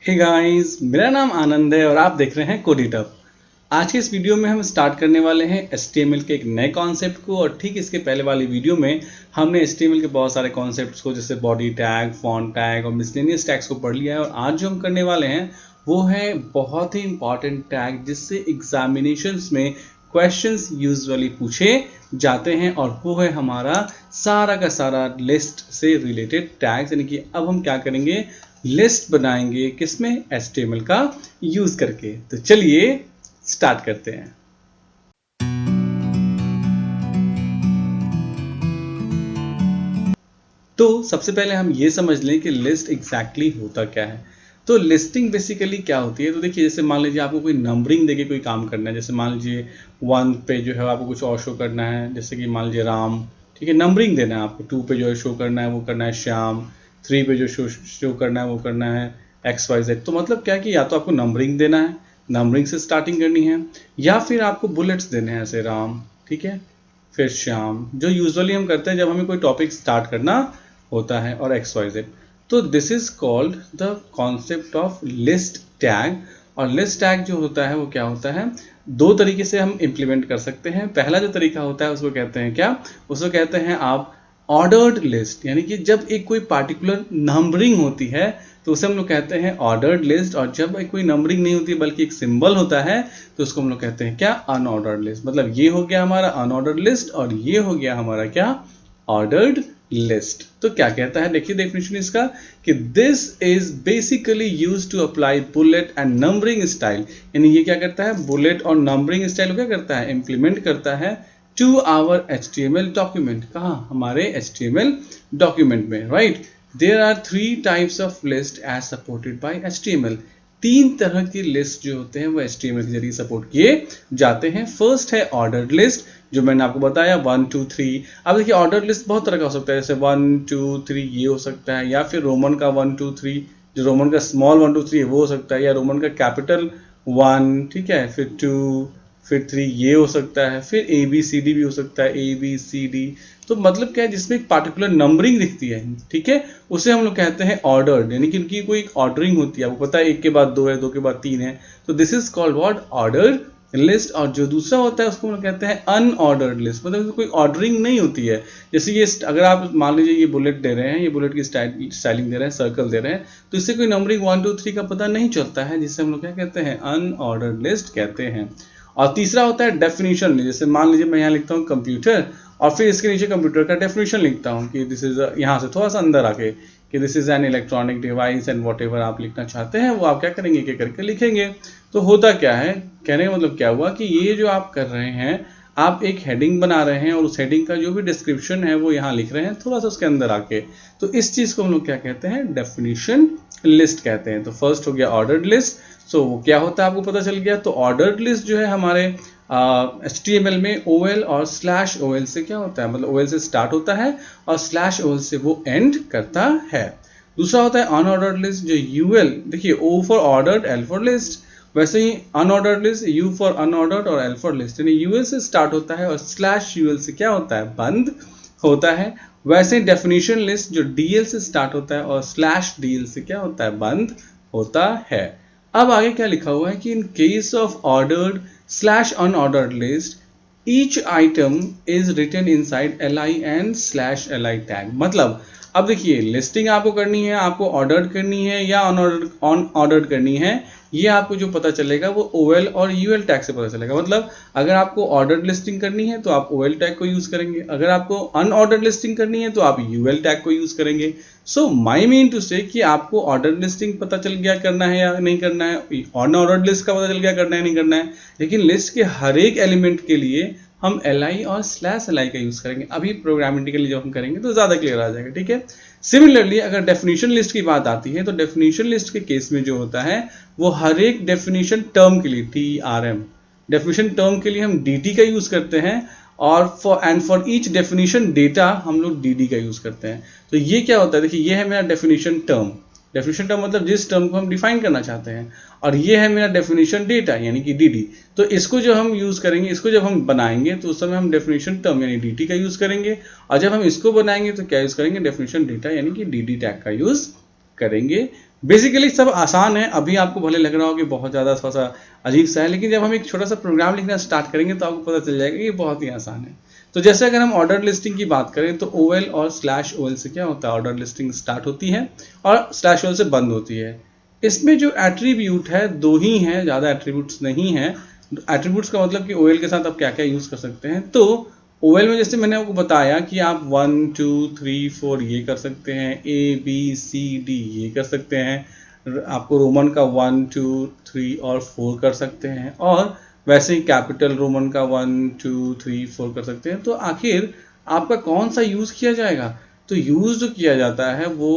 Hey guys, मेरा नाम आनंद है और आप देख रहे हैं कोडिटअप। आज के इस वीडियो में हम स्टार्ट करने वाले हैं HTML के एक नए कॉन्सेप्ट को। और ठीक इसके पहले वाली वीडियो में हमने HTML के बहुत सारे कॉन्सेप्ट्स को जैसे बॉडी टैग, फॉन्ट टैग और मिसलेनियस टैग्स को पढ़ लिया है। और आज जो हम करने वाले हैं वो है बहुत ही इंपॉर्टेंट टैग जिससे एग्जामिनेशंस में क्वेश्चंस यूजुअली पूछे जाते हैं, और वो है हमारा सारा का सारा लिस्ट से रिलेटेड टैग्स। यानी कि अब हम क्या करेंगे, लिस्ट बनाएंगे किसमें, HTML का यूज करके। तो चलिए स्टार्ट करते हैं। तो सबसे पहले हम ये समझ लें कि लिस्ट एग्जैक्टली होता क्या है। तो लिस्टिंग बेसिकली क्या होती है, तो देखिए जैसे मान लीजिए आपको कोई नंबरिंग देके कोई काम करना है। जैसे मान लीजिए 1 पे जो है आपको कुछ और शो करना है, जैसे कि मान लीजिए राम, ठीक है, नंबरिंग देना है आपको। 2 पे जो है शो करना है वो करना है श्याम, 3 पे जो शो करना है वो करना है XYZ। तो मतलब क्या है कि या तो आपको नंबरिंग देना है, नंबरिंग से स्टार्टिंग करनी है, या फिर आपको बुलेट्स देने हैं ऐसे राम, ठीक है, फिर श्याम, जो यूजुअली हम करते हैं जब हमें कोई टॉपिक स्टार्ट करना होता है, और XYZ। तो this is called the concept of list tag. और लिस्ट टैग जो होता है वो क्या होता है, दो तरीके से हम इंप्लीमेंट कर सकते हैं। पहला जो तरीका होता है उसको कहते हैं क्या, उसको कहते हैं आप ऑर्डर्ड लिस्ट। यानी कि जब एक कोई पार्टिकुलर नंबरिंग होती है तो उसे हम लोग कहते हैं ऑर्डर्ड लिस्ट, और जब कोई नंबरिंग नहीं होती बल्कि एक सिंबल होता है तो उसको हम लोग कहते हैं क्या, अनऑर्डर्ड लिस्ट। मतलब ये हो गया हमारा अनऑर्डर्ड लिस्ट और ये हो गया हमारा क्या, ऑर्डर्ड लिस्ट। तो क्या कहता है, देखिए डेफिनेशन इसका कि this is basically used to apply bullet and numbering style. यानी ये क्या करता है, बुलेट और नंबरिंग स्टाइल क्या करता है, इंप्लीमेंट करता है टू आवर HTML डॉक्यूमेंट। कहाँ, हमारे HTML डॉक्यूमेंट में, right. There are 3 types of list as supported by HTML। 3 तरह की लिस्ट जो होते हैं वो HTML के जरिए सपोर्ट किए जाते हैं। फर्स्ट है ऑर्डर्ड लिस्ट, जो मैंने आपको बताया 1 2 3। अब देखिए ऑर्डर लिस्ट बहुत तरह का हो सकता है, जैसे 1 2 3 ये हो सकता है, या फिर रोमन का 1 2 3, जो रोमन का स्मॉल 1 2 3 है वो हो सकता है, या रोमन का कैपिटल 1, ठीक है, फिर 2 फिर 3 ये हो सकता है, फिर ABCD भी हो सकता है, ABCD। तो मतलब क्या है, जिसमें एक पार्टिकुलर नंबरिंग दिखती है, ठीक है, उसे हम लोग कहते हैं ऑर्डर्ड। यानी कि उनकी कोई ऑर्डरिंग होती है, आपको पता है 1 के बाद 2 है, 2 के बाद 3 है, तो this is called what, ordered list. और जो दूसरा होता है उसको हम लोग कहते हैं अनऑर्डर्ड लिस्ट। मतलब कोई ऑर्डरिंग नहीं होती है। जैसे ये अगर आप मान लीजिए ये बुलेट दे रहे हैं, ये बुलेट की स्टाइलिंग दे रहे हैं, सर्कल दे रहे हैं, तो इससे कोई नंबरिंग 1 2 3 का पता नहीं चलता है, जिससे हम लोग क्या कहते हैं, अनऑर्डर्ड लिस्ट कहते हैं। और तीसरा होता है डेफिनेशन लिस्ट। जैसे मान लीजिए मैं यहाँ लिखता हूँ कंप्यूटर, और फिर इसके नीचे कंप्यूटर का डेफिनेशन लिखता हूँ कि दिस इज, यहाँ से थोड़ा सा अंदर आके कि this is an electronic device and what ever आप लिखना चाहते हैं वो आप क्या करेंगे, क्या करके लिखेंगे। तो होता क्या है, कहने का मतलब क्या हुआ कि ये जो आप कर रहे हैं, आप एक हेडिंग बना रहे हैं और उस हेडिंग का जो भी डिस्क्रिप्शन है वो यहाँ लिख रहे हैं थोड़ा सा उसके अंदर आके। तो इस चीज को हम लोग क्या कहते हैं, डेफिनेशन लिस्ट कहते हैं। तो फर्स्ट हो गया ऑर्डर्ड लिस्ट। सो वो क्या होता है आपको पता चल गया। तो ऑर्डर्ड लिस्ट जो है हमारे HTML में OL और /OL से क्या होता है, मतलब OL से स्टार्ट होता है और /OL से वो एंड करता है। दूसरा होता है अनऑर्डर्ड लिस्ट, जो UL, देखिए O for ordered, L for list. वैसे ही unordered list U for unordered और L फॉर लिस्ट। यानी UL से स्टार्ट होता है और /UL से क्या होता है, बंद होता है। वैसे ही डेफिनेशन लिस्ट जो DL से स्टार्ट होता है और /DL से क्या होता है, बंद होता है। अब आगे क्या लिखा हुआ है कि in case of ordered /unordered list, each item is written inside li and /li tag। मतलब अब देखिए लिस्टिंग आपको करनी है, आपको ऑर्डर्ड करनी है या अनऑर्डर्ड करनी है, ये आपको जो पता चलेगा वो OL और UL टैग से पता चलेगा। मतलब अगर आपको ऑर्डर्ड लिस्टिंग करनी है तो आप OL टैग को यूज करेंगे, अगर आपको अनऑर्डर्ड लिस्टिंग करनी है तो आप UL टैग को यूज करेंगे। सो माई मीन टू से कि आपको ऑर्डर्ड लिस्टिंग पता चल गया करना है या नहीं करना है, अनऑर्डर्ड लिस्ट का पता चल गया करना है नहीं करना है, लेकिन लिस्ट के हर एक एलिमेंट के लिए हम li और /li का यूज करेंगे। अभी प्रोग्रामेटिकली जब हम करेंगे तो ज्यादा क्लियर आ जाएगा, ठीक है। सिमिलरली अगर डेफिनेशन लिस्ट की बात आती है तो डेफिनेशन लिस्ट के केस में जो होता है वो हर एक डेफिनेशन टर्म के लिए TRM, डेफिनेशन टर्म के लिए हम DT का यूज करते हैं, और फॉर ईच डेफिनेशन डेटा हम लोग DD का यूज करते हैं। तो ये क्या होता है, देखिए ये है मेरा डेफिनेशन टर्म। डेफिनेशन टर्म मतलब जिस टर्म को हम डिफाइन करना चाहते हैं, और ये है मेरा डेफिनेशन डेटा यानी कि DD। तो इसको जो हम यूज करेंगे, इसको जब हम बनाएंगे तो उस समय हम डेफिनेशन टर्म यानी DT का यूज करेंगे, और जब हम इसको बनाएंगे तो क्या यूज करेंगे, डेफिनेशन डेटा यानी कि DD टैग का यूज करेंगे। बेसिकली सब आसान है। अभी आपको भले लग रहा हो कि बहुत ज़्यादा थोड़ा सा अजीब सा है, लेकिन जब हम एक छोटा सा प्रोग्राम लिखना स्टार्ट करेंगे तो आपको पता चल जाएगा कि ये बहुत ही आसान है। तो जैसे अगर हम ऑर्डर लिस्टिंग की बात करें तो OL और /OL से क्या होता है, ऑर्डर लिस्टिंग स्टार्ट होती है और /OL से बंद होती है। इसमें जो एट्रीब्यूट है दो ही हैं, ज़्यादा एट्रीब्यूट्स नहीं है। एट्रीब्यूट्स का मतलब कि OL के साथ आप क्या क्या यूज़ कर सकते हैं। तो OL में जैसे मैंने आपको बताया कि आप 1 2 3 4 ये कर सकते हैं, ABCD ये कर सकते हैं, आपको रोमन का 1 2 3 और 4 कर सकते हैं, और वैसे ही कैपिटल रोमन का 1 2 3 4 कर सकते हैं। तो आखिर आपका कौन सा यूज़ किया जाएगा? तो यूज़ जो किया जाता है वो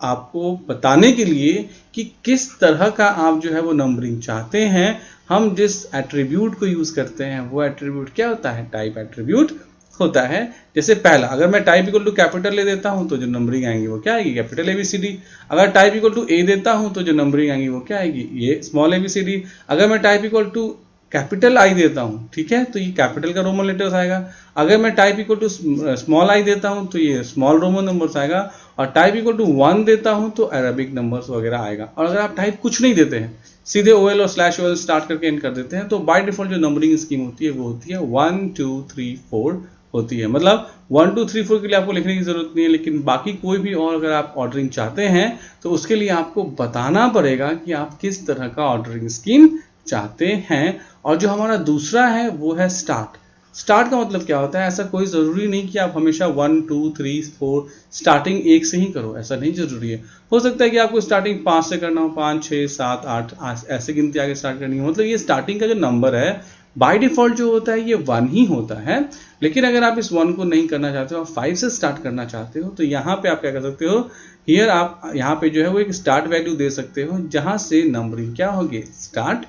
आपको बताने के लिए कि किस तरह का आप जो है वो नंबरिंग चाहते हैं। हम जिस एट्रीब्यूट को यूज़ करते हैं वो एट्रीब्यूट क्या होता है, टाइप एट्रीब्यूट होता है। जैसे पहला, अगर मैं टाइप इक्वल टू कैपिटल ले देता हूं तो जो नंबरिंग आएंगी वो क्या आएगी, कैपिटल ABCD। अगर टाइप इक्वल टू A देता हूं तो जो नंबरिंग आएंगी वो क्या आएगी, ये स्मॉल ABCD। अगर मैं type equal to capital I देता हूं, ठीक है, तो ये कैपिटल का रोमन लेटर्स आएगा। अगर मैं type equal to small I देता हूं तो ये स्मॉल रोमन नंबर्स आएगा। और टाइप इक्वल टू 1 देता हूं तो अरेबिक नंबर्स वगैरह आएगा। और अगर आप टाइप कुछ नहीं देते हैं, सीधे OL और /OL स्टार्ट करके एंड कर देते हैं, तो बाय डिफॉल्ट जो नंबरिंग स्कीम होती है वो होती है 1 2 3 4 होती है। मतलब 1 2 3 4 के लिए आपको लिखने की जरूरत नहीं है, लेकिन बाकी कोई भी और अगर आप ऑर्डरिंग चाहते हैं तो उसके लिए आपको बताना पड़ेगा कि आप किस तरह का ऑर्डरिंग स्कीम चाहते हैं। और जो हमारा दूसरा है वो है स्टार्ट। स्टार्ट का मतलब क्या होता है, ऐसा कोई ज़रूरी नहीं कि आप हमेशा 1 2 3 4 स्टार्टिंग 1 से ही करो, ऐसा नहीं जरूरी है। हो सकता है कि आपको स्टार्टिंग 5 से करना हो, 5 6 7 8 ऐसे गिनती आगे स्टार्ट करनी हो। मतलब ये स्टार्टिंग का जो नंबर है बाय डिफॉल्ट जो होता है ये 1 ही होता है। लेकिन अगर आप इस 1 को नहीं करना चाहते हो, आप 5 से स्टार्ट करना चाहते हो, तो यहाँ पे आप क्या कर सकते हो, हियर आप यहाँ पे जो है वो एक स्टार्ट वैल्यू दे सकते हो, जहां से नंबरिंग क्या होगी, स्टार्ट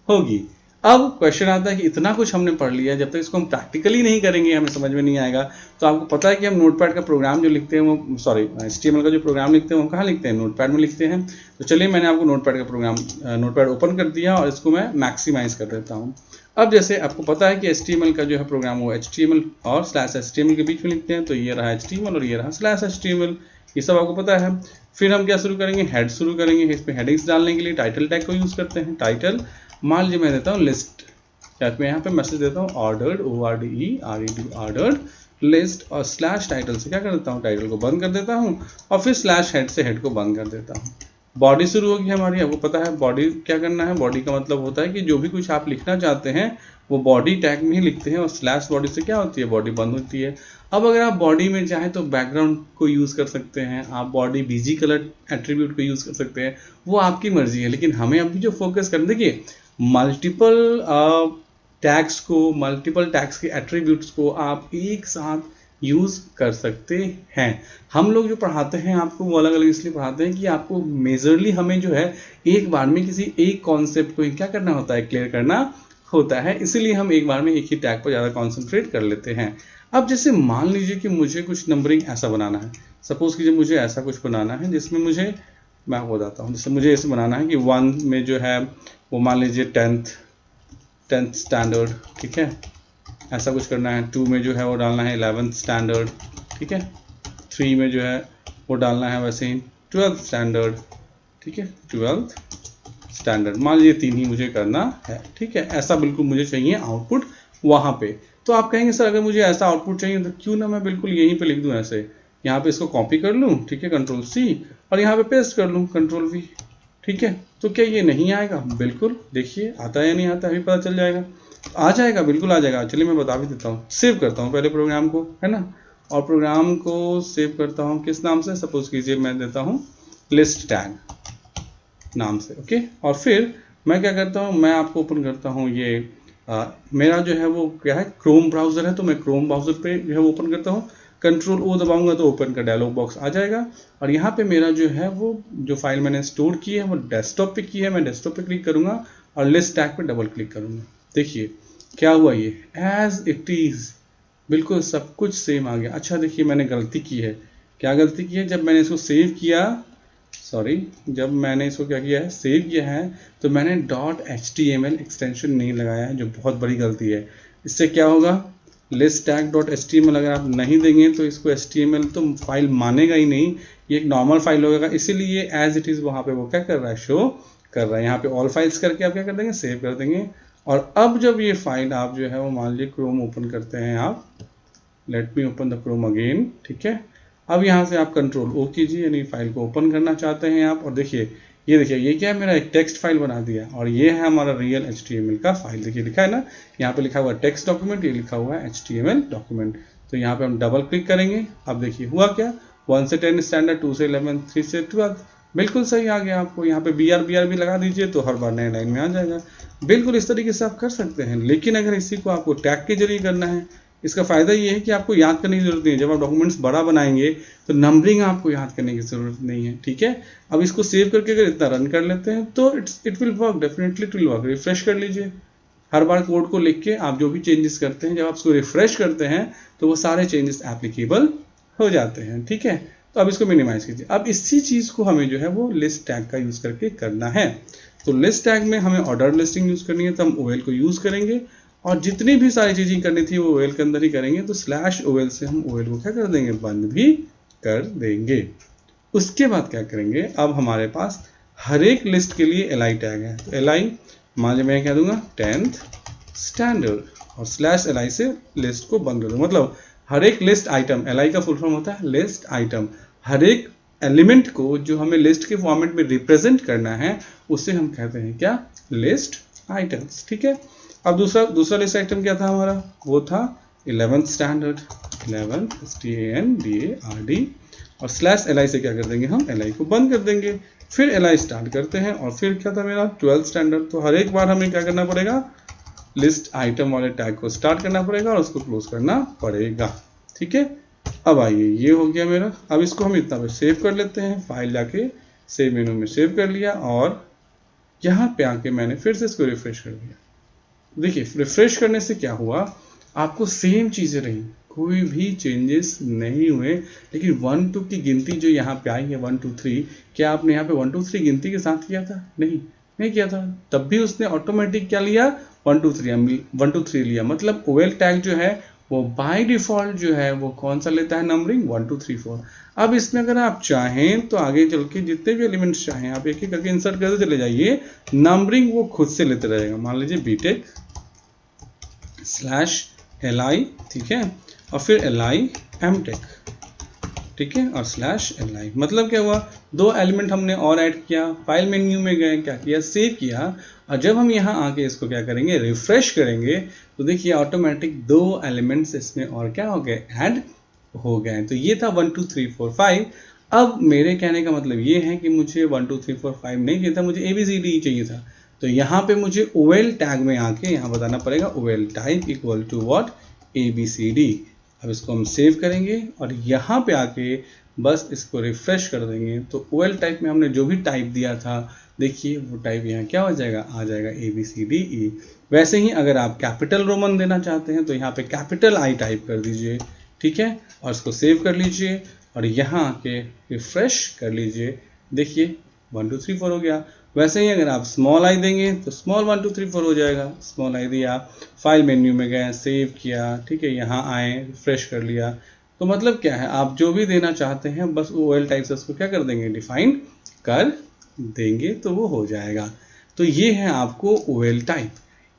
होगी। अब क्वेश्चन आता है कि इतना कुछ हमने पढ़ लिया, जब तक इसको हम प्रैक्टिकली नहीं करेंगे हमें समझ में नहीं आएगा। तो आपको पता है कि हम नोटपैड का प्रोग्राम जो लिखते हैं वो, सॉरी, HTML का जो प्रोग्राम लिखते हैं वो कहाँ लिखते हैं, नोटपैड में लिखते हैं। तो चलिए मैंने आपको नोटपैड का प्रोग्राम, नोटपैड ओपन कर दिया और इसको मैं मैक्सिमाइज कर देता हूँ। अब जैसे आपको पता है कि HTML का जो है प्रोग्राम वो HTML और /HTML के बीच में लिखते हैं। तो ये रहा HTML और ये रहा /HTML, ये सब आपको पता है। फिर हम क्या शुरू करेंगे, हेड शुरू करेंगे। इसमें हेडिंग्स डालने के लिए टाइटल टैग को यूज़ करते हैं। टाइटल मान लीजिए मैं देता हूँ लिस्ट, या मैं यहाँ पे मैसेज देता हूँ ऑर्डर्ड, ORDERED ऑर्डर्ड लिस्ट, और /टाइटल से क्या कर देता हूँ, टाइटल को बंद कर देता हूँ, और फिर /हेड से हेड को बंद कर देता हूँ। बॉडी शुरू होगी हमारी। आपको पता है बॉडी क्या करना है, बॉडी का मतलब होता है कि जो भी कुछ आप लिखना चाहते हैं वो बॉडी टैग में ही लिखते हैं, और /बॉडी से क्या होती है, बॉडी बंद होती है। अब अगर आप बॉडी में चाहें तो बैकग्राउंड को यूज़ कर सकते हैं, आप बॉडी BG कलर एट्रीब्यूट को यूज़ कर सकते हैं, वो आपकी मर्जी है। लेकिन हमें अभी जो फोकस करना, देखिए मल्टीपल टैग्स को, मल्टीपल टैग्स के एट्रीब्यूट्स को आप एक साथ यूज़ कर सकते हैं। हम लोग जो पढ़ाते हैं आपको वो अलग अलग इसलिए पढ़ाते हैं कि आपको मेजरली हमें जो है एक बार में किसी एक कॉन्सेप्ट को क्या करना होता है, क्लियर करना होता है। इसीलिए हम एक बार में एक ही टैग पर ज़्यादा कॉन्सेंट्रेट कर लेते हैं। अब जैसे मान लीजिए कि मुझे कुछ नंबरिंग ऐसा बनाना है, सपोज कीजिए मुझे ऐसा कुछ बनाना है जिसमें मुझे, मैं आपको बताता हूँ, जैसे मुझे ऐसे बनाना है कि 1 में जो है वो मान लीजिए 10th स्टैंडर्ड, ठीक है, ऐसा कुछ करना है। 2 में जो है वो डालना है 11th स्टैंडर्ड, ठीक है। 3 में जो है वो डालना है वैसे ही 12th स्टैंडर्ड, ठीक है, 12th स्टैंडर्ड। मान लीजिए 3 ही मुझे करना है, ठीक है। ऐसा बिल्कुल मुझे चाहिए आउटपुट वहाँ पे। तो आप कहेंगे सर अगर मुझे ऐसा आउटपुट चाहिए तो क्यों ना मैं बिल्कुल यहीं पे लिख दूँ ऐसे, यहाँ पे इसको कॉपी कर लूँ, ठीक है, Ctrl+C, और यहाँ पे पेस्ट कर लूँ Ctrl+V, ठीक है। तो क्या ये नहीं आएगा? बिल्कुल, देखिए आता है या नहीं आता, अभी पता चल जाएगा। आ जाएगा, बिल्कुल आ जाएगा। चलिए मैं बता भी देता हूँ। सेव करता हूँ पहले प्रोग्राम को, है ना, और प्रोग्राम को सेव करता हूँ किस नाम से, सपोज कीजिए मैं देता हूँ लिस्ट टैग नाम से, ओके। और फिर मैं क्या करता हूँ, मैं आपको ओपन करता हूँ ये मेरा जो है वो क्या है, क्रोम ब्राउज़र है, तो मैं क्रोम ब्राउज़र पे जो है ओपन करता हूँ। Ctrl+O दबाऊंगा तो ओपन का डायलॉग बॉक्स आ जाएगा, और यहाँ पे मेरा जो है वो जो फाइल मैंने स्टोर की है वो डेस्कटॉप पे की है। मैं डेस्कटॉप पे क्लिक करूँगा और लिस्ट टैग पे डबल क्लिक करूँगा। देखिए क्या हुआ, ये एज इट इज़ बिल्कुल सब कुछ सेम आ गया। अच्छा देखिए मैंने गलती की है। क्या गलती की है, जब मैंने इसको सेव किया, सॉरी, जब मैंने इसको क्या किया है, सेव किया है, तो मैंने .html एक्सटेंशन नहीं लगाया है, जो बहुत बड़ी गलती है। इससे क्या होगा, list tag.html अगर आप नहीं देंगे तो इसको HTML तो फाइल मानेगा ही नहीं ये एक नॉर्मल फाइल होगा, इसीलिए एज इट इज़ वहाँ पे वो क्या कर रहा है, शो कर रहा है। यहाँ पे ऑल फाइल्स करके आप क्या कर देंगे, सेव कर देंगे। और अब जब ये फाइल आप जो है वो मान लीजिए क्रोम ओपन करते हैं आप, let me open the Chrome again, ठीक है। अब यहाँ से आप कंट्रोल ओ कीजिए, यानी फाइल को ओपन करना चाहते हैं आप, और देखिए ये क्या है, मेरा एक टेक्स्ट फाइल बना दिया, और ये है हमारा रियल HTML का फाइल। देखिए लिखा है ना, यहाँ पे लिखा हुआ है टेक्स्ट डॉक्यूमेंट, ये लिखा हुआ है HTML डॉक्यूमेंट। तो यहाँ पे हम डबल क्लिक करेंगे। अब देखिए हुआ क्या, 1 से 10 स्टैंडर्ड, 2 से 11, 3 से 12, बिल्कुल सही आ गया आपको। यहाँ पे BR भी लगा दीजिए तो हर बार नए लाइन में आ जाएगा। बिल्कुल इस तरीके से आप कर सकते हैं। लेकिन अगर इसी को आपको टैग के जरिए करना है, इसका फ़ायदा ये है कि आपको याद करने की ज़रूरत नहीं है। जब आप डॉक्यूमेंट्स बड़ा बनाएंगे तो नंबरिंग आपको याद करने की ज़रूरत नहीं है, ठीक है। अब इसको सेव करके अगर इतना रन कर लेते हैं तो it will work, definitely it will work. Refresh कर लीजिए, हर बार कोड को लिख के आप जो भी चेंजेस करते हैं, जब आप उसको रिफ्रेश करते हैं तो वो सारे चेंजेस एप्लीकेबल हो जाते हैं, ठीक है। तो अब इसको मिनिमाइज कीजिए। अब इसी चीज़ को हमें जो है वो लिस्ट टैग का यूज़ करके करना है। तो लिस्ट टैग में हमें ऑर्डर लिस्टिंग यूज़ करनी है, तो हम OL को यूज़ करेंगे, और जितनी भी सारी चीज़ें करनी थी वो OL के अंदर ही करेंगे। तो /OL से हम OL को क्या कर देंगे, बंद भी कर देंगे। उसके बाद क्या करेंगे, अब हमारे पास हर एक लिस्ट के लिए LI टैग है। तो LI मान लीजिए मैं क्या दूंगा, 10th स्टैंडर्ड, और /LI से लिस्ट को बंद कर दूंगा। मतलब हर एक लिस्ट आइटम, LI का फुल फॉर्म होता है लिस्ट आइटम, हर एक एलिमेंट को जो हमें लिस्ट के फॉर्मेट में रिप्रेजेंट करना है उसे हम कहते हैं क्या, लिस्ट आइटम्स, ठीक है। अब दूसरा लिस्ट आइटम क्या था हमारा, वो था 11th स्टैंडर्ड, 11 STANDARD, और /LI से क्या कर देंगे, हम LI को बंद कर देंगे। फिर LI स्टार्ट करते हैं, और फिर क्या था मेरा 12th स्टैंडर्ड। तो हर एक बार हमें क्या करना पड़ेगा, लिस्ट आइटम वाले टैग को स्टार्ट करना पड़ेगा और उसको क्लोज करना पड़ेगा, ठीक है। अब आइए, ये हो गया मेरा। अब इसको हम इतना पे सेव कर लेते हैं, फाइल जाके सेव मेनू में सेव कर लिया, और यहाँ पे आके मैंने फिर से इसको रिफ्रेश कर दिया। देखिए रिफ्रेश करने से क्या हुआ, आपको सेम चीज़ें रही, कोई भी चेंजेस नहीं हुए। लेकिन 1 2 की गिनती जो यहाँ पे आई है 1 2 3, क्या आपने यहाँ पे 1 2 3 गिनती के साथ किया था, नहीं किया था, तब भी उसने ऑटोमेटिक क्या लिया, 1 2 3 लिया। मतलब OL टैग जो है वो बाय डिफॉल्ट जो है वो कौन सा लेता है, नंबरिंग 1 2 3 4। अब इसमें अगर आप चाहें तो आगे चल के जितने भी एलिमेंट्स चाहें आप एक एक करके इंसर्ट करते चले जाइए, नंबरिंग वो खुद से लेते रहेगा। मान लीजिए BTech /LI, ठीक है, और फिर LI MTech, ठीक है, और /LI। मतलब क्या हुआ, 2 एलिमेंट हमने और ऐड किया, फाइल मेन्यू में गए, क्या किया, सेव किया, और जब हम यहाँ आके इसको क्या करेंगे, रिफ्रेश करेंगे, तो देखिए ऑटोमेटिक 2 एलिमेंट्स इसमें और क्या हो गए, ऐड हो गए। तो ये था 1 2 3 4 5। अब मेरे कहने का मतलब ये है कि मुझे 1 2 3 4 5 नहीं चाहिए था, मुझे ABCD चाहिए था। तो यहाँ पे मुझे OL टैग में आके यहाँ बताना पड़ेगा OL type equal to what, ABCD। अब इसको हम सेव करेंगे, और यहाँ पे आके बस इसको रिफ्रेश कर देंगे, तो OL टाइप में हमने जो भी टाइप दिया था, देखिए वो टाइप यहाँ क्या हो जाएगा, आ जाएगा ABCDE। वैसे ही अगर आप कैपिटल रोमन देना चाहते हैं तो यहाँ पे कैपिटल I टाइप कर दीजिए, ठीक है, और इसको सेव कर लीजिए, और यहाँ आके रिफ्रेश कर लीजिए। देखिए 1 2 3 4 हो गया। वैसे ही अगर आप स्मॉल I देंगे तो स्मॉल 1 2 3 4 हो जाएगा। स्मॉल I दिया, फाइल मेन्यू में गए, सेव किया, ठीक है, यहाँ आए, रिफ्रेश कर लिया। तो मतलब क्या है, आप जो भी देना चाहते हैं बस OL टाइप से उसको क्या कर देंगे, डिफाइन कर देंगे, तो वो हो जाएगा। तो ये है आपको OL टाइप।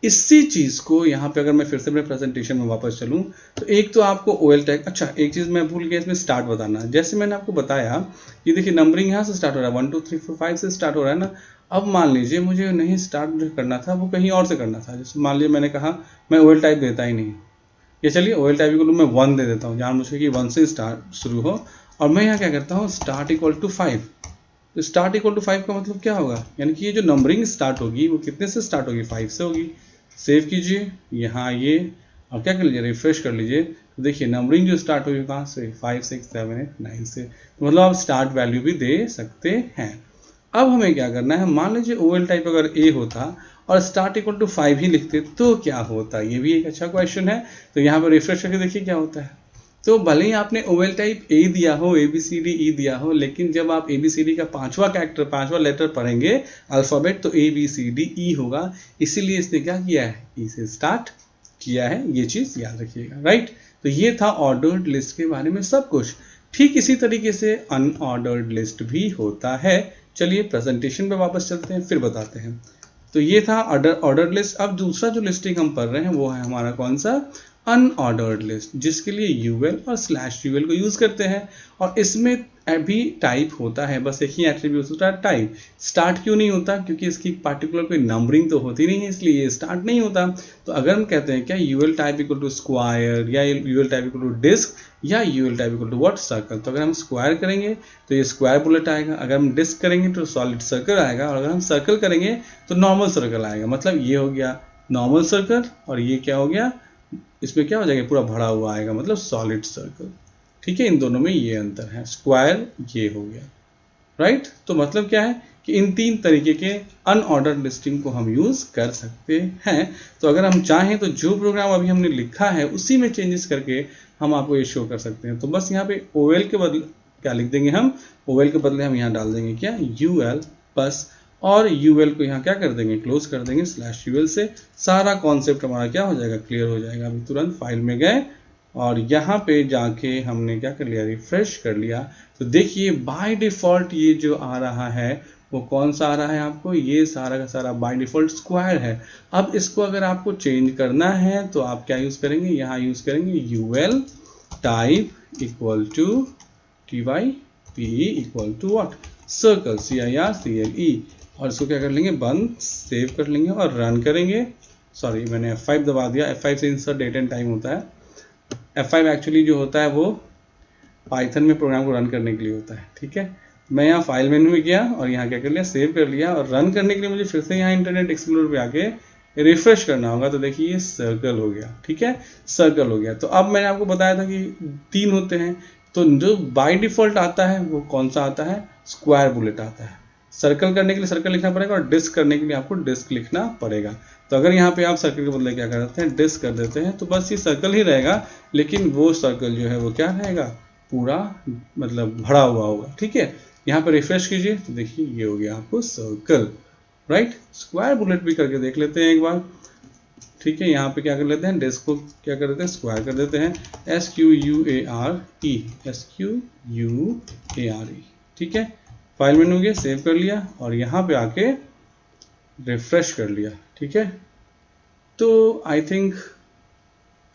इसी चीज़ को यहाँ पे अगर मैं फिर से अपने प्रेजेंटेशन में वापस चलूँ, तो एक तो आपको OL टैग, अच्छा एक चीज़ मैं भूल गया इसमें स्टार्ट बताना। जैसे मैंने आपको बताया कि देखिए नंबरिंग यहाँ से स्टार्ट हो रहा है, 1 2 3 4 5 से स्टार्ट हो रहा है ना। अब मान लीजिए मुझे नहीं स्टार्ट जो करना था वो कहीं और से करना था। जैसे मान लीजिए मैंने कहा मैं OL टाइप देता ही नहीं, ये चलिए OL टाइप इक्वल मैं 1 दे देता हूँ, जानबूझ के 1 से स्टार्ट शुरू हो, और मैं यहाँ क्या करता हूँ, स्टार्ट इक्वल टू 5। तो स्टार्ट इक्वल टू 5 का मतलब क्या होगा, यानी कि ये जो नंबरिंग स्टार्ट होगी वो कितने से स्टार्ट होगी, 5 से होगी। सेव कीजिए, यहाँ आइए, और क्या कर लीजिए, रिफ्रेश कर लीजिए। तो देखिए नंबरिंग जो स्टार्ट होगी कहाँ से, 5 6 7 8 9 से। तो मतलब आप स्टार्ट वैल्यू भी दे सकते हैं। अब हमें क्या करना है, मान लीजिए OL टाइप अगर A होता और स्टार्ट इक्वल टू 5 ही लिखते तो क्या होता, ये भी एक अच्छा क्वेश्चन है। तो यहाँ पर रिफ्रेश करके देखिए क्या होता है। तो भले ही आपने OL टाइप A दिया हो, ABCDE दिया हो, लेकिन जब आप ABCD का 5वां कैरेक्टर, 5वां लेटर पढ़ेंगे अल्फ़ाबेट, तो ABCDE होगा। इसीलिए इसने क्या किया है, E से स्टार्ट किया है। ये चीज़ याद रखिएगा, राइट। तो ये था ऑर्डर्ड लिस्ट के बारे में सब कुछ। ठीक इसी तरीके से अनऑर्डर्ड लिस्ट भी होता है। चलिए प्रेजेंटेशन पे वापस चलते हैं, फिर बताते हैं। तो ये था ऑर्डर्ड लिस्ट। अब दूसरा जो लिस्टिंग हम पढ़ रहे हैं वो है हमारा कौन सा, अनऑर्डर्ड लिस्ट, जिसके लिए यूएल और /यूएल को यूज करते हैं। और इसमें भी टाइप होता है, बस एक ही एट्रीब्यूट होता है, टाइप। स्टार्ट क्यों नहीं होता, क्योंकि इसकी पार्टिकुलर कोई नंबरिंग तो होती नहीं है, इसलिए ये स्टार्ट नहीं होता। तो अगर हम कहते हैं क्या UL type equal to square, या UL type equal to disc, या UL type equal to what, circle, तो अगर हम स्क्वायर करेंगे तो ये स्क्वायर बुलेट आएगा, अगर हम डिस्क करेंगे तो सॉलिड सर्कल आएगा, और अगर हम सर्कल करेंगे तो नॉर्मल सर्कल आएगा। मतलब ये हो गया नॉर्मल सर्कल, और ये क्या हो गया, इसमें क्या हो जाएगा, पूरा भरा हुआ आएगा, मतलब सॉलिड सर्कल। ठीक है, इन दोनों में ये अंतर है, स्क्वायर ये हो गया, राइट। तो मतलब क्या है कि इन तीन तरीके के अनऑर्डर्ड लिस्टिंग को हम यूज कर सकते हैं। तो अगर हम चाहें तो जो प्रोग्राम अभी हमने लिखा है उसी में चेंजेस करके हम आपको ये शो कर सकते हैं। तो बस यहाँ पे ओएल के बदले क्या लिख देंगे हम, ओएल के बदले हम यहाँ डाल देंगे क्या, यूएल बस, और यूएल को यहाँ क्या कर देंगे, क्लोज कर देंगे /यूएल से। सारा कॉन्सेप्ट हमारा क्या हो जाएगा, क्लियर हो जाएगा। अभी तुरंत फाइल में गए और यहाँ पे जाके हमने क्या कर लिया, रिफ्रेश कर लिया। तो देखिए बाय डिफॉल्ट ये जो आ रहा है वो कौन सा आ रहा है आपको, ये सारा का सारा बाय डिफॉल्ट स्क्वायर है। अब इसको अगर आपको चेंज करना है तो आप क्या यूज करेंगे, यहाँ यूज करेंगे UL type equal to TYPE equal to what, circle, CIRCLE, और इसको क्या कर लेंगे, बंद, सेव कर लेंगे और रन करेंगे। सॉरी मैंने F5 दबा दिया, F5 से इंसर्ट डेट एंड टाइम होता है। F5 एक्चुअली जो होता है वो पाइथन में प्रोग्राम को रन करने के लिए होता है। ठीक है, मैं यहाँ फाइल मेनू में गया और यहाँ क्या कर लिया, सेव कर लिया, और रन करने के लिए मुझे फिर से यहाँ इंटरनेट एक्सप्लोरर पे आके रिफ्रेश करना होगा। तो देखिए ये सर्कल हो गया, ठीक है, सर्कल हो गया। तो अब मैंने आपको बताया था कि 3 होते हैं, तो जो बाय डिफॉल्ट आता है वो कौन सा आता है, स्क्वायर बुलेट आता है। सर्कल करने के लिए सर्कल लिखना पड़ेगा, और डिस्क करने के लिए आपको डिस्क लिखना पड़ेगा। तो अगर यहाँ पे आप सर्कल के बदले क्या कर देते हैं, डिस्क कर देते हैं, तो बस ये सर्कल ही रहेगा, लेकिन वो सर्कल जो है वो क्या रहेगा, पूरा मतलब भरा हुआ होगा। ठीक है, यहाँ पर रिफ्रेश कीजिए तो देखिए ये हो गया आपको सर्कल, राइट। स्क्वायर बुलेट भी करके देख लेते हैं एक बार। ठीक है, यहाँ पे क्या कर लेते हैं, डिस्क को क्या कर देते हैं, स्क्वायर कर देते हैं, SQUARE। ठीक है, फाइल मेनू गए, सेव कर लिया और यहाँ पे आके रिफ्रेश कर लिया। ठीक है, तो आई थिंक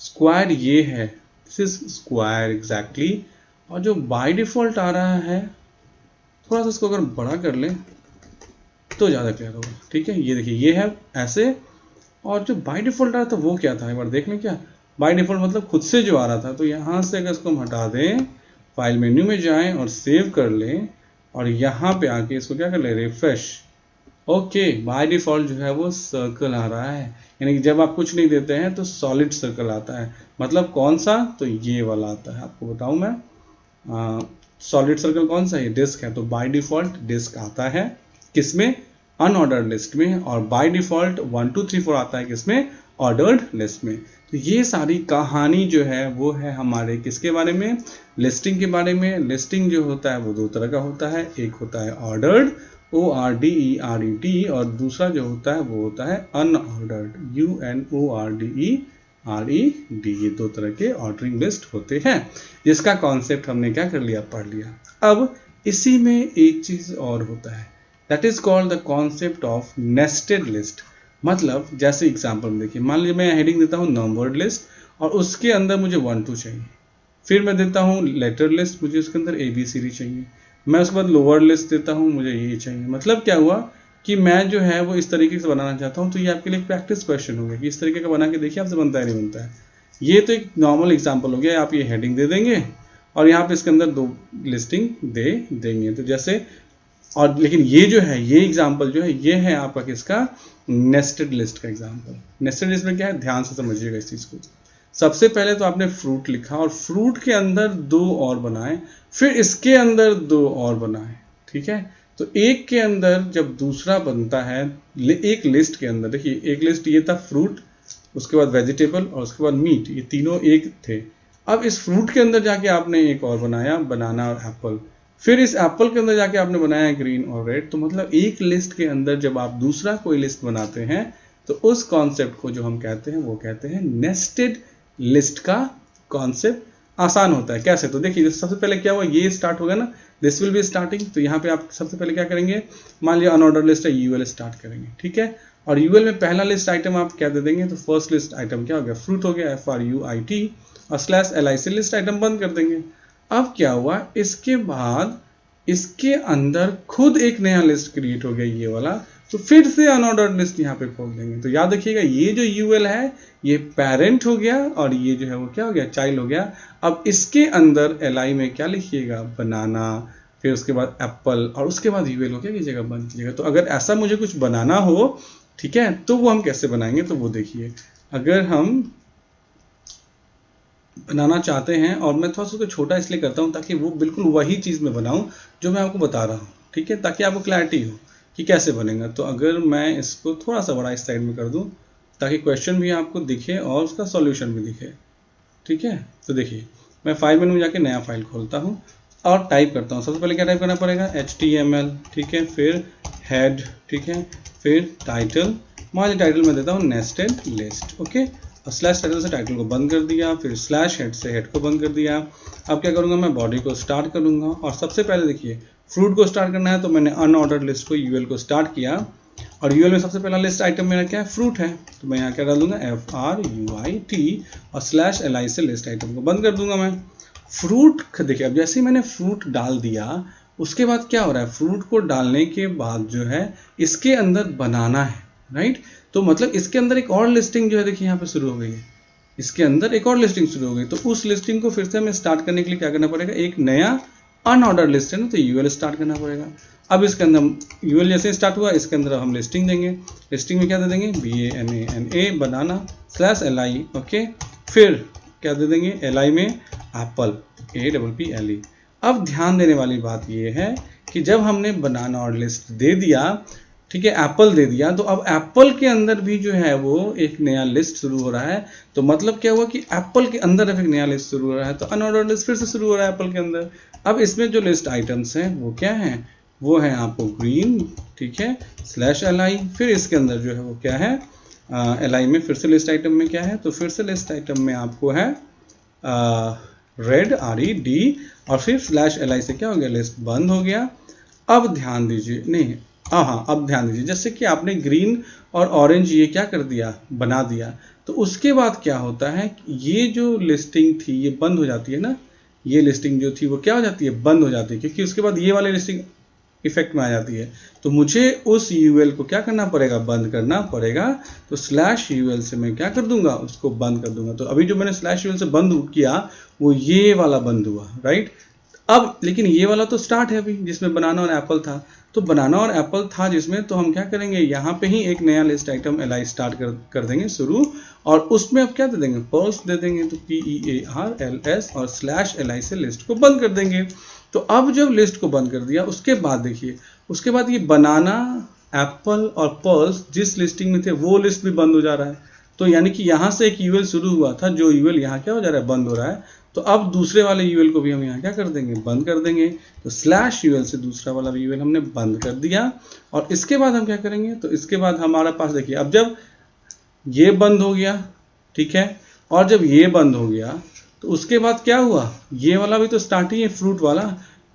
स्क्वायर ये है, दिस इज स्क्वायर एग्जैक्टली। और जो बाय डिफॉल्ट आ रहा है, थोड़ा सा इसको अगर बड़ा कर लें तो ज़्यादा क्लियर होगा। ठीक है, ये देखिए ये है ऐसे, और जो बाय डिफॉल्ट आ रहा था वो क्या था, एक बार देख लें। क्या बाय डिफॉल्ट मतलब खुद से जो आ रहा था, तो यहाँ से अगर इसको हम हटा दें, फाइल मेन्यू में जाएं और सेव कर लें, और यहाँ पे आके इसको क्या कर लें, रिफ्रेश। ओके, बाय डिफॉल्ट जो है वो सर्कल आ रहा है, यानी कि जब आप कुछ नहीं देते हैं तो सॉलिड सर्कल आता है। मतलब कौन सा, तो ये वाला आता है। आपको बताऊं मैं, सॉलिड सर्कल कौन सा है, डिस्क है, तो बाय डिफॉल्ट डिस्क आता है किसमें, अनऑर्डर्ड लिस्ट में, और बाय डिफॉल्ट 1 2 3 4 आता है किसमें, ऑर्डर्ड लिस्ट में। तो ये सारी कहानी जो है वो है हमारे किसके बारे में, लिस्टिंग के बारे में। लिस्टिंग जो होता है वो 2 तरह का होता है, एक होता है ऑर्डर्ड ORDERED, और दूसरा जो होता है वो होता है अनऑर्डर्ड UNORDERED। ये 2 तरह के ऑर्डरिंग लिस्ट होते हैं, जिसका कॉन्सेप्ट हमने क्या कर लिया, पढ़ लिया। अब इसी में एक चीज और होता है, that is called the concept of nested list. मतलब जैसे एग्जांपल में देखिए, मान लीजिए मैं हेडिंग देता हूँ नंबर्ड लिस्ट, और उसके अंदर मुझे 1 2 चाहिए। फिर मैं देता हूँ लेटर लिस्ट, मुझे उसके अंदर ABCD चाहिए। मैं उसके बाद लोअर लिस्ट देता हूँ, मुझे ये चाहिए। मतलब क्या हुआ कि मैं जो है वो इस तरीके से बनाना चाहता हूँ। तो ये आपके लिए एक प्रैक्टिस क्वेश्चन हो गया कि इस तरीके का बना के देखिए आपसे बनता है नहीं बनता है। ये तो एक नॉर्मल एग्जांपल हो गया, आप ये हेडिंग दे देंगे और यहाँ पे इसके अंदर 2 लिस्टिंग दे देंगे। तो जैसे, और लेकिन ये जो है, ये एग्जांपल जो है, ये है आपका किसका, नेस्टेड लिस्ट का एग्जांपल। नेस्टेड लिस्ट में क्या है, ध्यान से समझिएगा इस चीज को। सबसे पहले तो आपने फ्रूट लिखा, और फ्रूट के अंदर 2 और बनाए, फिर इसके अंदर 2 और बनाए। ठीक है, तो एक के अंदर जब दूसरा बनता है, एक लिस्ट के अंदर, देखिए एक लिस्ट ये था फ्रूट, उसके बाद वेजिटेबल, और उसके बाद मीट, ये तीनों एक थे। अब इस फ्रूट के अंदर जाके आपने एक और बनाया, बनाना और एप्पल। फिर इस एप्पल के अंदर जाके आपने बनाया ग्रीन और रेड। तो मतलब एक लिस्ट के अंदर जब आप दूसरा कोई लिस्ट बनाते हैं, तो उस कॉन्सेप्ट को जो हम कहते हैं वो कहते हैं नेस्टेड लिस्ट का कॉन्सेप्ट। आसान होता है। कैसे? तो देखिए सबसे पहले क्या हुआ, ये स्टार्ट होगा ना, दिस विल बी स्टार्टिंग। तो यहाँ पे आप सबसे पहले क्या करेंगे, मान लिया अनऑर्डर लिस्ट है, यूएल स्टार्ट करेंगे, ठीक है। और यूएल में पहला लिस्ट आइटम आप क्या दे देंगे, तो फर्स्ट लिस्ट आइटम क्या हो गया, फ्रूट हो गया, FRUIT, और /LI से लिस्ट आइटम बंद कर देंगे। अब क्या हुआ, इसके बाद इसके अंदर खुद एक नया लिस्ट क्रिएट हो गया ये वाला, तो फिर से अनऑर्डर्ड लिस्ट यहाँ पे खोल देंगे। तो याद रखिएगा ये जो यूएल है ये पेरेंट हो गया और ये जो है वो क्या हो गया, चाइल्ड हो गया। अब इसके अंदर LI में क्या लिखिएगा, बनाना, फिर उसके बाद एप्पल, और उसके बाद यूएल को क्या कीजिएगा, बंद कीजिएगा। तो अगर ऐसा मुझे कुछ बनाना हो, ठीक है, तो वो हम कैसे बनाएंगे, तो वो देखिए, अगर हम बनाना चाहते हैं, और मैं थोड़ा सा उसको छोटा इसलिए करता हूँ ताकि वो बिल्कुल वही चीज़ मैं बनाऊँ जो मैं आपको बता रहा हूँ, ठीक है, ताकि आपको क्लैरिटी हो कि कैसे बनेगा। तो अगर मैं इसको थोड़ा सा बड़ा इस साइड में कर दूँ ताकि क्वेश्चन भी आपको दिखे और उसका सॉल्यूशन भी दिखे, ठीक है। तो देखिए मैं फाइल मेनू में जाके नया फाइल खोलता हूँ और टाइप करता हूँ। सबसे पहले क्या टाइप करना पड़ेगा, HTML, ठीक है, फिर हेड, ठीक है, फिर टाइटल, मान टाइटल में देता हूँ नेस्टेड लिस्ट, ओके, और स्लैश टाइटल से टाइटल को बंद कर दिया, फिर स्लैश हेड से हेड को बंद कर दिया। अब क्या करूँगा, मैं बॉडी को स्टार्ट करूँगा, और सबसे पहले देखिए फ्रूट को स्टार्ट करना है, तो मैंने अनऑर्डर्ड लिस्ट को यूएल को स्टार्ट किया, और यूएल में सबसे पहला लिस्ट आइटम मेरा क्या है, फ्रूट है, तो मैं यहाँ क्या डाल दूंगा, FRUIT, और /LI से लिस्ट आइटम को बंद कर दूंगा मैं। फ्रूट देखिए, अब जैसे ही मैंने फ्रूट डाल दिया, उसके बाद क्या हो रहा है, फ्रूट को डालने के बाद जो है इसके अंदर बनाना है, राइट। तो मतलब इसके अंदर एक और लिस्टिंग जो है देखिए यहाँ पे शुरू हो गई है, इसके अंदर एक और लिस्टिंग शुरू हो गई। तो उस लिस्टिंग को फिर से हमें स्टार्ट करने के लिए क्या करना पड़ेगा, एक नया अनऑर्डर लिस्ट है ना, तो यूएल स्टार्ट करना पड़ेगा। अब इसके अंदर यूएल जैसे स्टार्ट हुआ, इसके अंदर हम लिस्टिंग देंगे। लिस्टिंग में क्या दे देंगे, BANANA, बनाना, /LI, ओके, फिर क्या दे देंगे, LI में एप्पल, APPLE। अब ध्यान देने वाली बात यह है कि जब हमने बनाना और लिस्ट दे दिया, ठीक है, एप्पल दे दिया, तो अब एप्पल के अंदर भी जो है वो एक नया लिस्ट शुरू हो रहा है। तो मतलब क्या हुआ कि एप्पल के अंदर एक नया लिस्ट शुरू हो रहा है, तो अनऑर्डर्ड लिस्ट फिर से शुरू हो रहा है एप्पल के अंदर। अब इसमें जो लिस्ट आइटम्स हैं वो क्या हैं, वो है आपको ग्रीन, ठीक है, /LI, फिर इसके अंदर जो है वो क्या है, LI में फिर से लिस्ट आइटम में क्या है, तो फिर से लिस्ट आइटम में आपको है रेड, RED, और फिर /LI से क्या हो गया, लिस्ट बंद हो गया। अब ध्यान दीजिए, नहीं हाँ, अब ध्यान दीजिए, जैसे कि आपने ग्रीन और ऑरेंज ये क्या कर दिया, बना दिया, तो उसके बाद क्या होता है, ये जो लिस्टिंग थी ये बंद हो जाती है ना, ये लिस्टिंग जो थी वो क्या हो जाती है, बंद हो जाती है, क्योंकि उसके बाद ये वाली लिस्टिंग इफेक्ट में आ जाती है। तो मुझे उस यूएल को क्या करना पड़ेगा, बंद करना पड़ेगा। तो /UL से मैं क्या कर दूंगा, उसको बंद कर दूंगा। तो अभी जो मैंने /UL से बंद किया वो ये वाला बंद हुआ, राइट। अब लेकिन ये वाला तो स्टार्ट है अभी, जिसमें बनाना और एप्पल था, तो बनाना और एप्पल था जिसमें, तो हम क्या करेंगे, यहाँ पे ही एक नया लिस्ट आइटम LI स्टार्ट कर देंगे शुरू, और उसमें अब क्या दे देंगे, पर्ल्स दे देंगे, तो PEARLS, और /LI से लिस्ट को बंद कर देंगे। तो अब जब लिस्ट को बंद कर दिया, उसके बाद देखिए, उसके बाद ये बनाना, एप्पल और पर्ल्स जिस लिस्टिंग में थे वो लिस्ट भी बंद हो जा रहा है। तो यानी कि यहाँ से एक यूएल शुरू हुआ था, जो यूएल यहाँ क्या हो जा रहा है, बंद हो रहा है। तो अब दूसरे वाले यूएल को भी हम यहाँ क्या कर देंगे, बंद कर देंगे। तो /UL से दूसरा वाला यूएल हमने बंद कर दिया, और इसके बाद हम क्या करेंगे, तो इसके बाद हमारा पास देखिए, अब जब ये बंद हो गया, ठीक है, और जब ये बंद हो गया, तो उसके बाद क्या हुआ, ये वाला भी तो स्टार्ट ही है, फ्रूट वाला,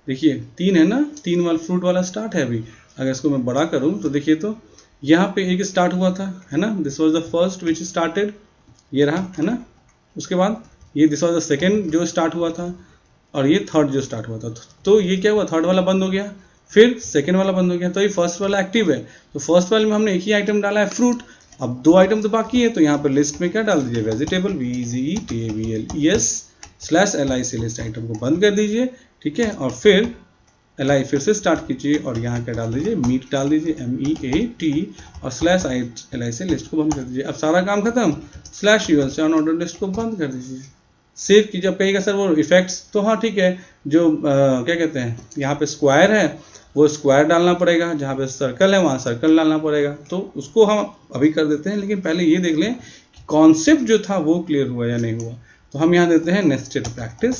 देखिए 3 है ना, 3 वाला फ्रूट वाला स्टार्ट है अभी। अगर इसको मैं बड़ा करूं तो देखिए, तो यहाँ पे एक स्टार्ट हुआ था, है ना, this was the first which started, ये रहा, है ना। उसके बाद ये दिस वाज द सेकंड जो स्टार्ट हुआ था, और ये थर्ड जो स्टार्ट हुआ था। तो ये क्या हुआ, थर्ड वाला बंद हो गया, फिर सेकंड वाला बंद हो गया, तो ये फर्स्ट वाला एक्टिव है। तो फर्स्ट वाले में हमने एक ही आइटम डाला है, फ्रूट। अब 2 आइटम तो बाकी है, तो यहाँ पर लिस्ट में क्या डाल दीजिए, वेजिटेबल, VEGETABLES, /LI से लिस्ट आइटम को बंद कर दीजिए, ठीक है, और फिर LI फिर से स्टार्ट कीजिए, और यहाँ क्या डाल दीजिए, मीट डाल दीजिए, MEAT, और /LI से लिस्ट को बंद कर दीजिए। अब सारा काम खत्म, /UL से अनऑर्डर्ड लिस्ट को बंद कर दीजिए, सेव कीजिए। अब कहेगा सर वो इफेक्ट्स, तो हाँ ठीक है, जो क्या कहते हैं, यहाँ पे स्क्वायर है वो स्क्वायर डालना पड़ेगा, जहाँ पे सर्कल है वहाँ सर्कल डालना पड़ेगा, तो उसको हम अभी कर देते हैं। लेकिन पहले ये देख लें कि कॉन्सेप्ट जो था वो क्लियर हुआ या नहीं हुआ। तो हम यहाँ देते हैं नेस्टेड प्रैक्टिस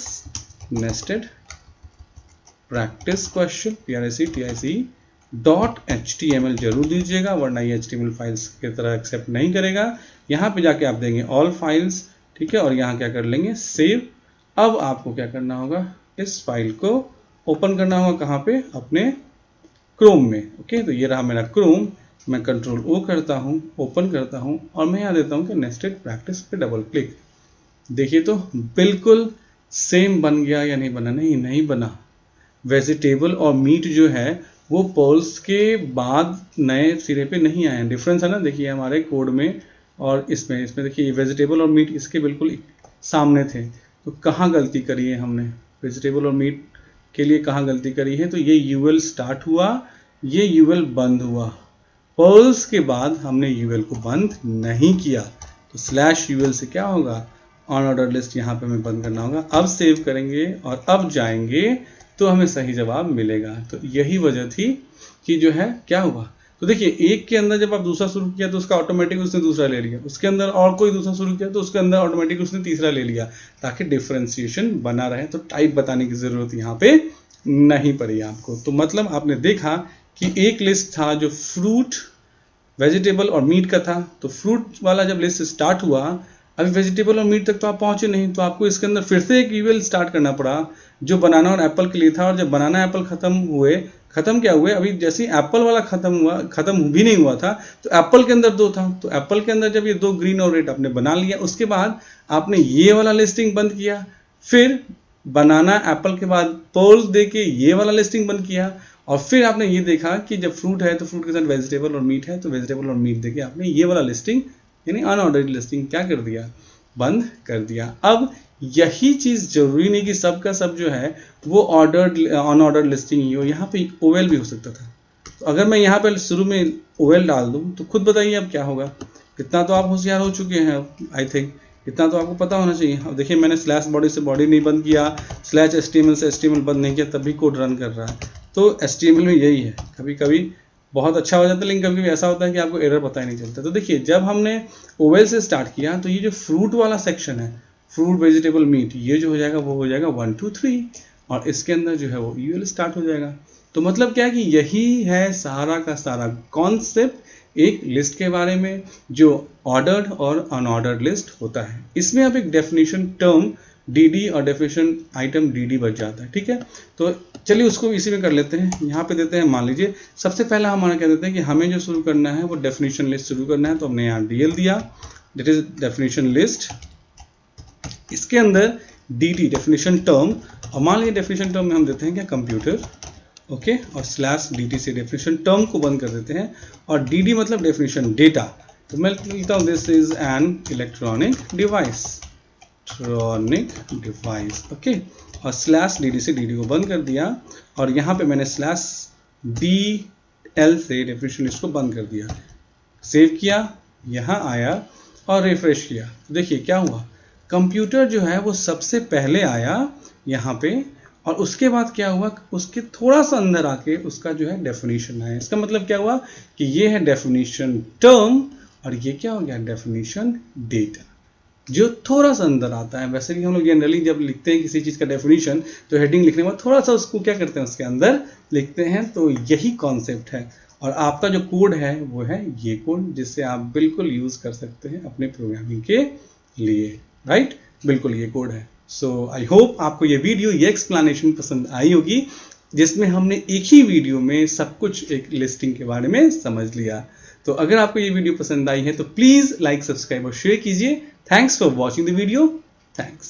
क्वेश्चन PRACTIC.HTML जरूर दीजिएगा, वरना ये HTML फाइल्स की तरह एक्सेप्ट नहीं करेगा। यहाँ पे जाके आप देंगे ऑल फाइल्स, ठीक है, और यहाँ क्या कर लेंगे, सेव। अब आपको क्या करना होगा, इस फाइल को ओपन करना होगा कहाँ पे, अपने क्रोम में। ओके, तो ये रहा मेरा क्रोम, मैं कंट्रोल ओ करता हूँ, ओपन करता हूँ और मैं यहाँ देता हूँ कि नेस्टेड प्रैक्टिस पे डबल क्लिक। देखिए तो बिल्कुल सेम बन गया या नहीं बना, नहीं बना। वेजिटेबल और मीट जो है वो पोल्स के बाद नए सिरे पे नहीं आए हैं। डिफरेंस है ना, देखिए हमारे कोड में और इसमें देखिए वेजिटेबल और मीट इसके बिल्कुल सामने थे। तो कहाँ गलती करी है हमने, वेजिटेबल और मीट के लिए कहाँ गलती करी है, तो ये यूएल स्टार्ट हुआ, ये यूएल बंद हुआ। पोल्स के बाद हमने यूएल को बंद नहीं किया, तो स्लैश यूएल से क्या होगा, ऑन ऑर्डर लिस्ट यहाँ पे हमें बंद करना होगा। अब सेव करेंगे और अब जाएंगे तो हमें सही जवाब मिलेगा। तो यही वजह थी कि जो है क्या हुआ, तो देखिए एक के अंदर जब आप दूसरा शुरू किया तो उसका ऑटोमेटिक उसने दूसरा ले लिया, उसके अंदर और कोई दूसरा शुरू किया तो उसके अंदर ऑटोमेटिक उसने तीसरा ले लिया, ताकि डिफरेंशिएशन बना रहे। तो टाइप बताने की जरूरत यहाँ पे नहीं पड़ी आपको। तो मतलब आपने देखा कि एक लिस्ट था जो फ्रूट, वेजिटेबल और मीट का था, तो फ्रूट वाला जब लिस्ट स्टार्ट हुआ, अभी वेजिटेबल और मीट तक तो आप पहुंचे नहीं, तो आपको इसके अंदर फिर से एक यूएल स्टार्ट करना पड़ा जो बनाना और एप्पल के लिए था। और जब बनाना एप्पल खत्म क्या हुए, अभी जैसे ही एप्पल वाला खत्म भी नहीं हुआ था, तो एप्पल के अंदर 2 था, तो एप्पल के अंदर जब ये 2 ग्रीन और रेड आपने बना लिया, उसके बाद आपने ये वाला लिस्टिंग बंद किया, फिर बनाना एप्पल के बाद पोल्स दे के ये वाला लिस्टिंग बंद किया, और फिर आपने ये देखा कि जब फ्रूट है तो फ्रूट के साथ वेजिटेबल और मीट है, तो वेजिटेबल और मीट देके आपने ये वाला लिस्टिंग यानी अनऑर्डर्ड लिस्टिंग क्या कर दिया, बंद कर दिया। अब यही चीज जरूरी नहीं कि सब का सब जो है वो ऑर्डर्ड अनऑर्डर्ड लिस्टिंग ही हो, यहाँ पे ओएल भी हो सकता था। तो अगर मैं यहाँ पे शुरू में ओएल डाल दूं तो खुद बताइए अब क्या होगा। इतना तो आप होशियार हो चुके हैं आई थिंक, इतना तो आपको पता होना चाहिए। अब देखिए मैंने स्लैश बॉडी से बॉडी नहीं बंद किया, स्लैश एचटीएमएल से एचटीएमएल बंद नहीं किया, तब भी कोड रन कर रहा है। तो एचटीएमएल में यही है, कभी कभी बहुत अच्छा हो जाता है, लेकिन कभी कभी ऐसा होता है कि आपको एरर पता ही नहीं चलता। तो देखिए जब हमने ओवेल से स्टार्ट किया तो ये जो फ्रूट वाला सेक्शन है, फ्रूट वेजिटेबल मीट, ये जो हो जाएगा वो हो जाएगा 1 2 3, और इसके अंदर जो है वो यूएल स्टार्ट हो जाएगा। तो मतलब क्या है कि यही है सारा का सारा कॉन्सेप्ट एक लिस्ट के बारे में, जो ऑर्डर्ड और अनऑर्डर्ड लिस्ट होता है। इसमें अब एक डेफिनेशन टर्म dd और डेफिनेशन आइटम dd बच जाता है। ठीक है, तो चलिए उसको इसी में कर लेते हैं। यहाँ पे देते हैं, मान लीजिए सबसे पहला हमारा क्या देते हैं कि हमें जो शुरू करना है वो डेफिनेशन लिस्ट शुरू करना है, तो हमने यहाँ dl दिया, दैट इज डेफिनेशन लिस्ट। इसके अंदर dd डेफिनेशन टर्म, और मान लीजिए डेफिनेशन टर्म में हम देते हैं क्या, कंप्यूटर। ओके, और स्लैश dd से डेफिनेशन टर्म को बंद कर देते हैं, और dd मतलब डेफिनेशन डेटा। तो मैं लिखता हूँ this is an electronic device, okay, और स्लैश dd से dd को बंद कर दिया, और यहाँ पे मैंने स्लैश dl से डेफिनेशन लिस्ट को बंद कर दिया, सेव किया, यहाँ आया और रिफ्रेश किया। तो देखिए क्या हुआ, कंप्यूटर जो है वो सबसे पहले आया यहाँ पे, और उसके बाद क्या हुआ, उसके थोड़ा सा अंदर आके उसका जो है डेफिनेशन आया। इसका मतलब क्या हुआ कि ये है डेफिनेशन टर्म, और ये क्या हो गया, डेफिनेशन डेटा, जो थोड़ा सा अंदर आता है। वैसे भी हम लोग जनरली जब लिखते हैं किसी चीज का डेफिनेशन, तो हेडिंग लिखने में थोड़ा सा उसको क्या करते हैं, उसके अंदर लिखते हैं। तो यही कॉन्सेप्ट है, और आपका जो कोड है वो है ये कोड, जिससे आप बिल्कुल यूज कर सकते हैं अपने प्रोग्रामिंग के लिए, राइट, बिल्कुल ये कोड है। सो आई होप आपको ये वीडियो, ये एक्सप्लेनेशन पसंद आई होगी, जिसमें हमने एक ही वीडियो में सब कुछ एक लिस्टिंग के बारे में समझ लिया। तो अगर आपको ये वीडियो पसंद आई है तो प्लीज लाइक, सब्सक्राइब और शेयर कीजिए। Thanks for watching the video, thanks.